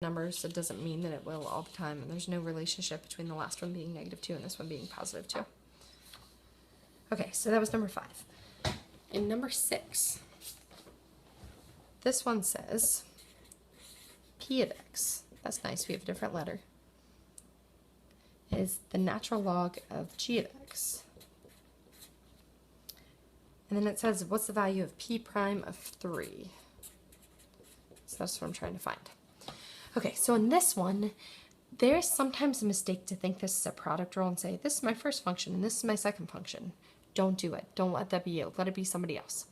numbers, it doesn't mean that it will all the time, and there's no relationship between the last one being -2 and this one being +2. Okay, so that was number 5. In number 6, this one says p of x, that's nice, we have a different letter, is the natural log of g of x. And then it says, what's the value of p prime of 3? So that's what I'm trying to find. Okay, so in this one, there's sometimes a mistake to think this is a product rule and say, this is my first function and this is my second function. Don't do it. Don't let that be you. Let it be somebody else.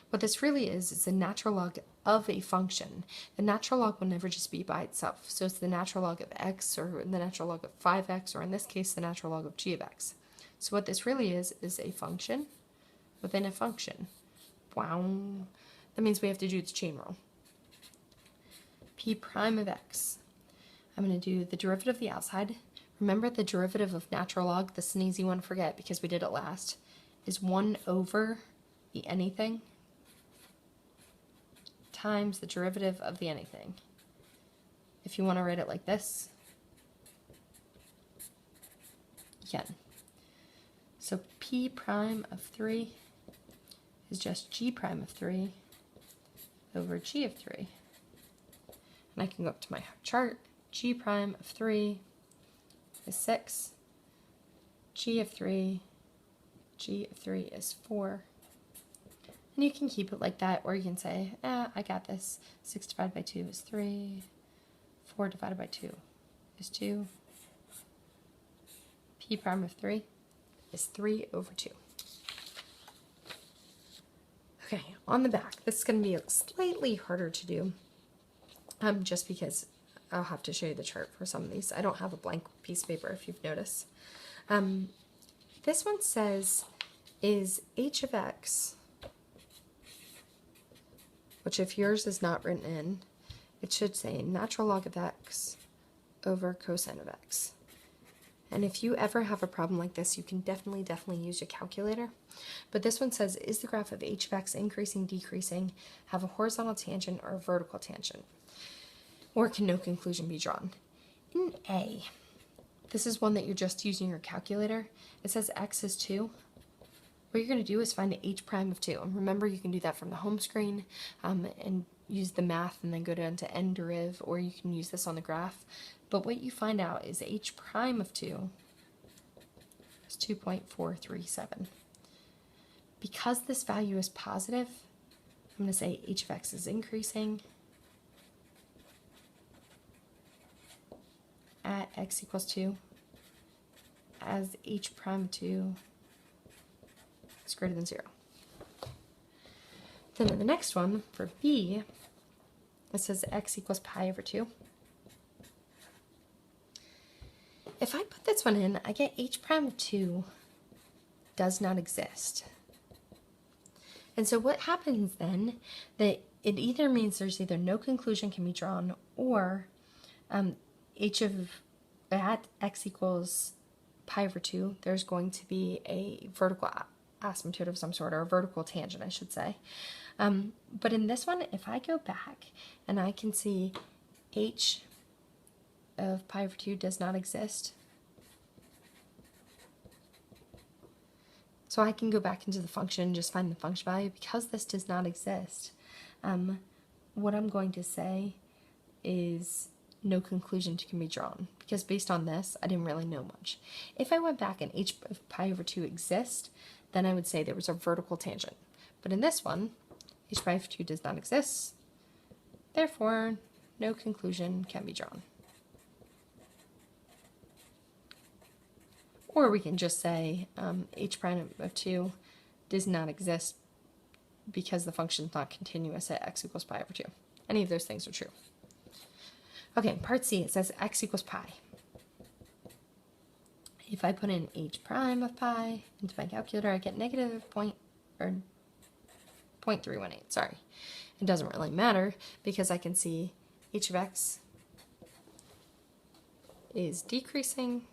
What this really is the natural log of a function. The natural log will never just be by itself. So it's the natural log of x, or the natural log of 5x, or in this case, the natural log of g of x. So what this really is a function within a function. Wow. That means we have to do the chain rule. P prime of x. I'm going to do the derivative of the outside. Remember the derivative of natural log, this is an easy one to forget because we did it last, is 1 over the anything times the derivative of the anything. If you want to write it like this, you can. So p prime of 3 is just g prime of 3 over g of 3. And I can go up to my chart. G prime of 3 is 6. G of 3 is 4. And you can keep it like that, or you can say, I got this. 6 divided by 2 is 3. 4 divided by 2 is 2. P prime of 3 is 3 over 2. Okay, on the back, this is going to be slightly harder to do, just because I'll have to show you the chart for some of these. I don't have a blank piece of paper, if you've noticed. This one says, is h of x, which if yours is not written in, it should say natural log of x over cosine of x. And if you ever have a problem like this, you can definitely use your calculator. But this one says, is the graph of h of x increasing, decreasing, have a horizontal tangent or a vertical tangent? Or can no conclusion be drawn? In A, this is one that you're just using your calculator. It says x is 2. What you're going to do is find the h prime of 2. And remember, you can do that from the home screen and use the math and then go down to n deriv, or you can use this on the graph. But what you find out is h prime of 2 is 2.437. Because this value is positive, I'm going to say h of x is increasing at x equals 2 as h prime of 2 is greater than 0. Then in the next one, for B, it says x equals pi over 2. If I put this one in, I get h prime of 2 does not exist. And so what happens then, that it either means there's either no conclusion can be drawn, or h of at x equals pi over 2, there's going to be a vertical asymptote of some sort, or a vertical tangent, I should say. But in this one, if I go back and I can see h of pi over 2 does not exist, so I can go back into the function and just find the function value. Because this does not exist, what I'm going to say is no conclusion can be drawn, because based on this, I didn't really know much. If I went back and h of pi over 2 exists, then I would say there was a vertical tangent. But in this one, h pi over 2 does not exist, therefore no conclusion can be drawn. Or we can just say h prime of 2 does not exist because the function is not continuous at x equals pi over 2. Any of those things are true. Okay, part C, it says x equals pi. If I put in h prime of pi into my calculator, I get negative 0.318, sorry. It doesn't really matter because I can see h of x is decreasing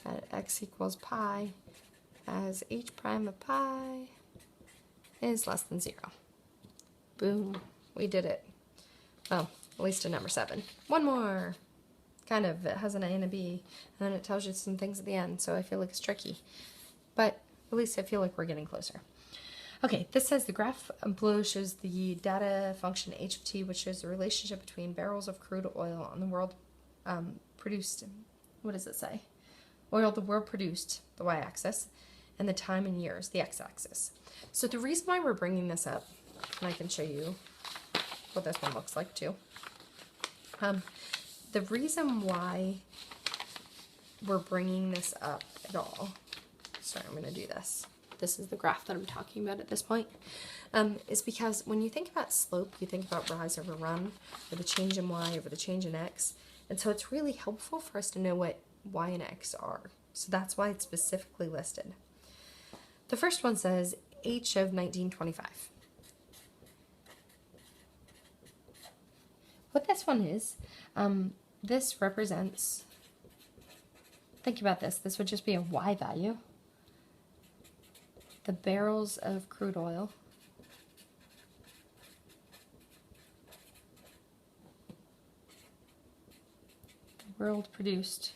at x equals pi as h prime of pi is less than 0. Boom. We did it. Well, at least to number 7. One more. Kind of. It has an A and a B, and then it tells you some things at the end, so I feel like it's tricky. But at least I feel like we're getting closer. Okay, this says the graph below shows the data function h of t, which shows the relationship between barrels of crude oil on the world produced. What does it say? Oil the world produced, the y-axis, and the time in years, the x-axis. So the reason why we're bringing this up, and I can show you what this one looks like too. The reason why we're bringing this up at all, sorry, I'm going to do this. This is the graph that I'm talking about at this point, is because when you think about slope, you think about rise over run, or the change in y over the change in x, and so it's really helpful for us to know what y and x are. So that's why it's specifically listed. The first one says H of 1925. What this one is, this represents, think about this, this would just be a y value. The barrels of crude oil the world produced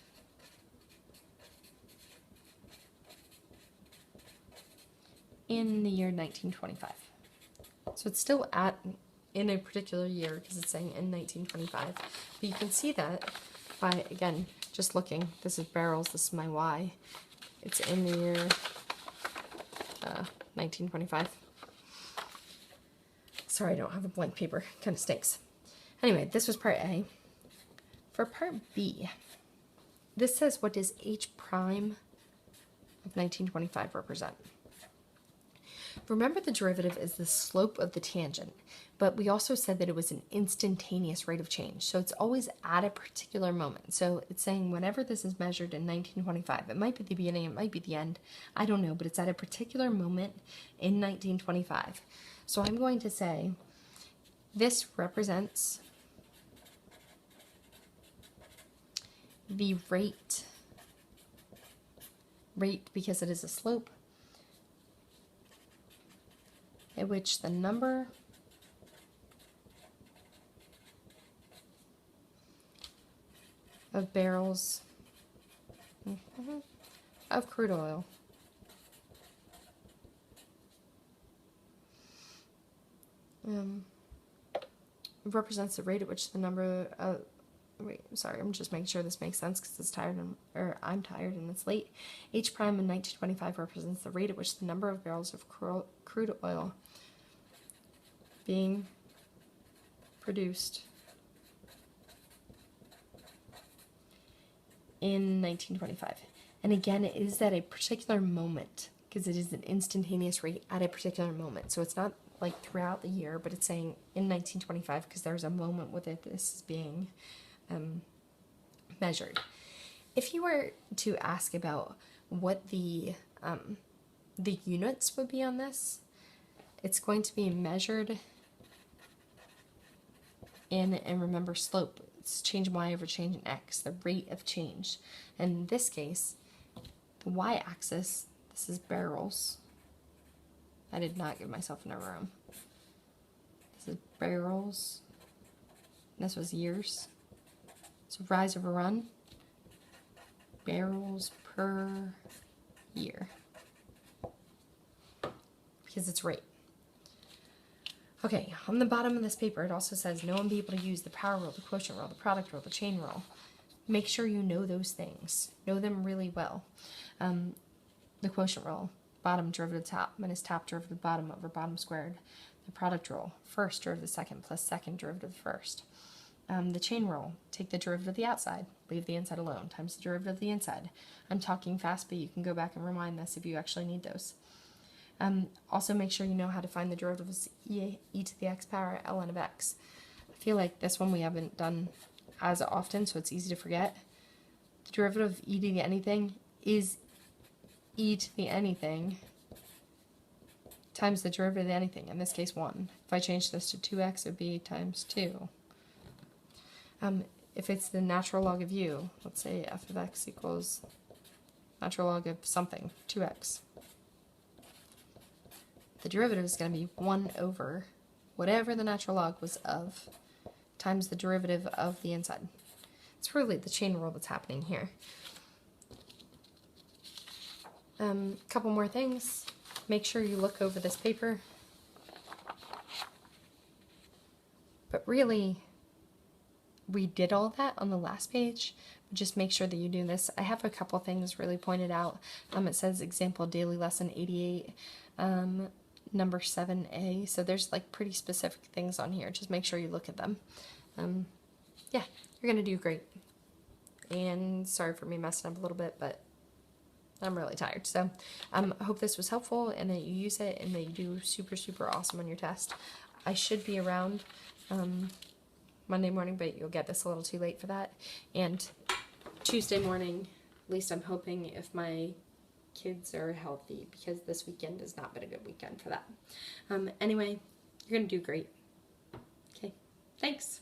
in the year 1925. So it's still in a particular year because it's saying in 1925. But you can see that by, again, just looking. This is barrels, this is my Y. It's in the year 1925. Sorry, I don't have a blank paper. Kind of stinks. Anyway, this was part A. For part B, this says what does H prime of 1925 represent? Remember, the derivative is the slope of the tangent, but we also said that it was an instantaneous rate of change. So it's always at a particular moment. So it's saying whenever this is measured in 1925, it might be the beginning, it might be the end, I don't know, but it's at a particular moment in 1925. So I'm going to say this represents the rate because it is a slope, at which the number of barrels of crude oil represents the rate at which the number of, wait, sorry, I'm just making sure this makes sense because it's tired or I'm tired and it's late. H prime in 1925 represents the rate at which the number of barrels of crude oil being produced in 1925. And again, it is at a particular moment because it is an instantaneous rate at a particular moment. So it's not like throughout the year, but it's saying in 1925 because there's a moment with it this is being measured. If you were to ask about what the units would be on this, it's going to be measured in, and remember slope, it's change in y over change in x, the rate of change. And in this case, the y-axis, this is barrels. I did not give myself enough room. This is barrels. This was years. So rise over run, barrels per year, because it's rate. Okay, on the bottom of this paper, it also says know and be able to use the power rule, the quotient rule, the product rule, the chain rule. Make sure you know those things. Know them really well. The quotient rule, bottom derivative top minus top derivative bottom over bottom squared. The product rule, first derivative second plus second derivative first. The chain rule, take the derivative of the outside, leave the inside alone, times the derivative of the inside. I'm talking fast, but you can go back and rewind this if you actually need those. Also make sure you know how to find the derivative of e to the x power ln of x. I feel like this one we haven't done as often, so it's easy to forget. The derivative of e to the anything is e to the anything times the derivative of the anything, in this case 1. If I change this to 2x, it would be times 2. If it's the natural log of u, let's say f of x equals natural log of something, 2x. The derivative is going to be 1 over whatever the natural log was of times the derivative of the inside. It's really the chain rule that's happening here. Couple more things. Make sure you look over this paper. But really, we did all that on the last page. Just make sure that you do this. I have a couple things really pointed out. It says example daily lesson 88, number 7a. So there's like pretty specific things on here. Just make sure you look at them. Yeah, you're gonna do great. And sorry for me messing up a little bit, but I'm really tired. So I hope this was helpful and that you use it and that you do super, super awesome on your test. I should be around Monday morning, but you'll get this a little too late for that. And Tuesday morning, at least I'm hoping, if my kids are healthy, because this weekend has not been a good weekend for that. Anyway, you're going to do great. Okay, thanks.